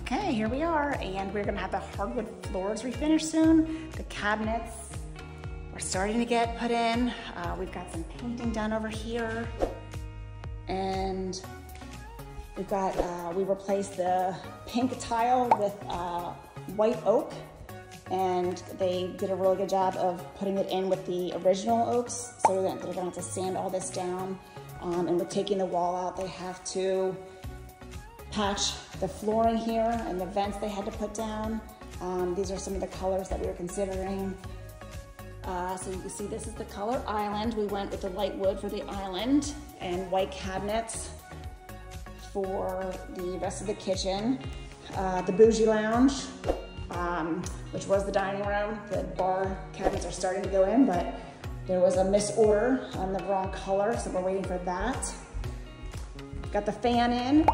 Okay, here we are, and we're gonna have the hardwood floors refinished soon. The cabinets are starting to get put in. We've got some painting done over here, and we've got, we replaced the pink tile with white oak, and they did a really good job of putting it in with the original oaks, so that they're gonna have to sand all this down. And with taking the wall out, they have to patch the flooring here and the vents they had to put down. These are some of the colors that we were considering. So you can see this is the color island. We went with the light wood for the island and white cabinets for the rest of the kitchen. The Boujee Lounge, which was the dining room. The bar cabinets are starting to go in, but there was a misorder on the wrong color, so we're waiting for that. Got the fan in.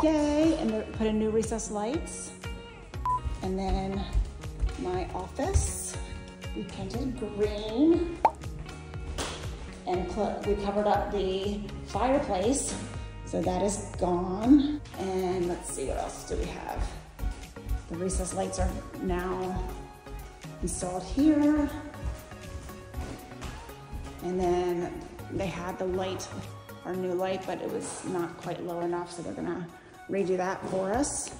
Yay, and they put in new recessed lights. And then my office, we painted green, and we covered up the fireplace, so that is gone. And let's see, what else do we have? The recessed lights are now installed here. And then they had the light, our new light, but it was not quite low enough, so they're gonna redo that for us.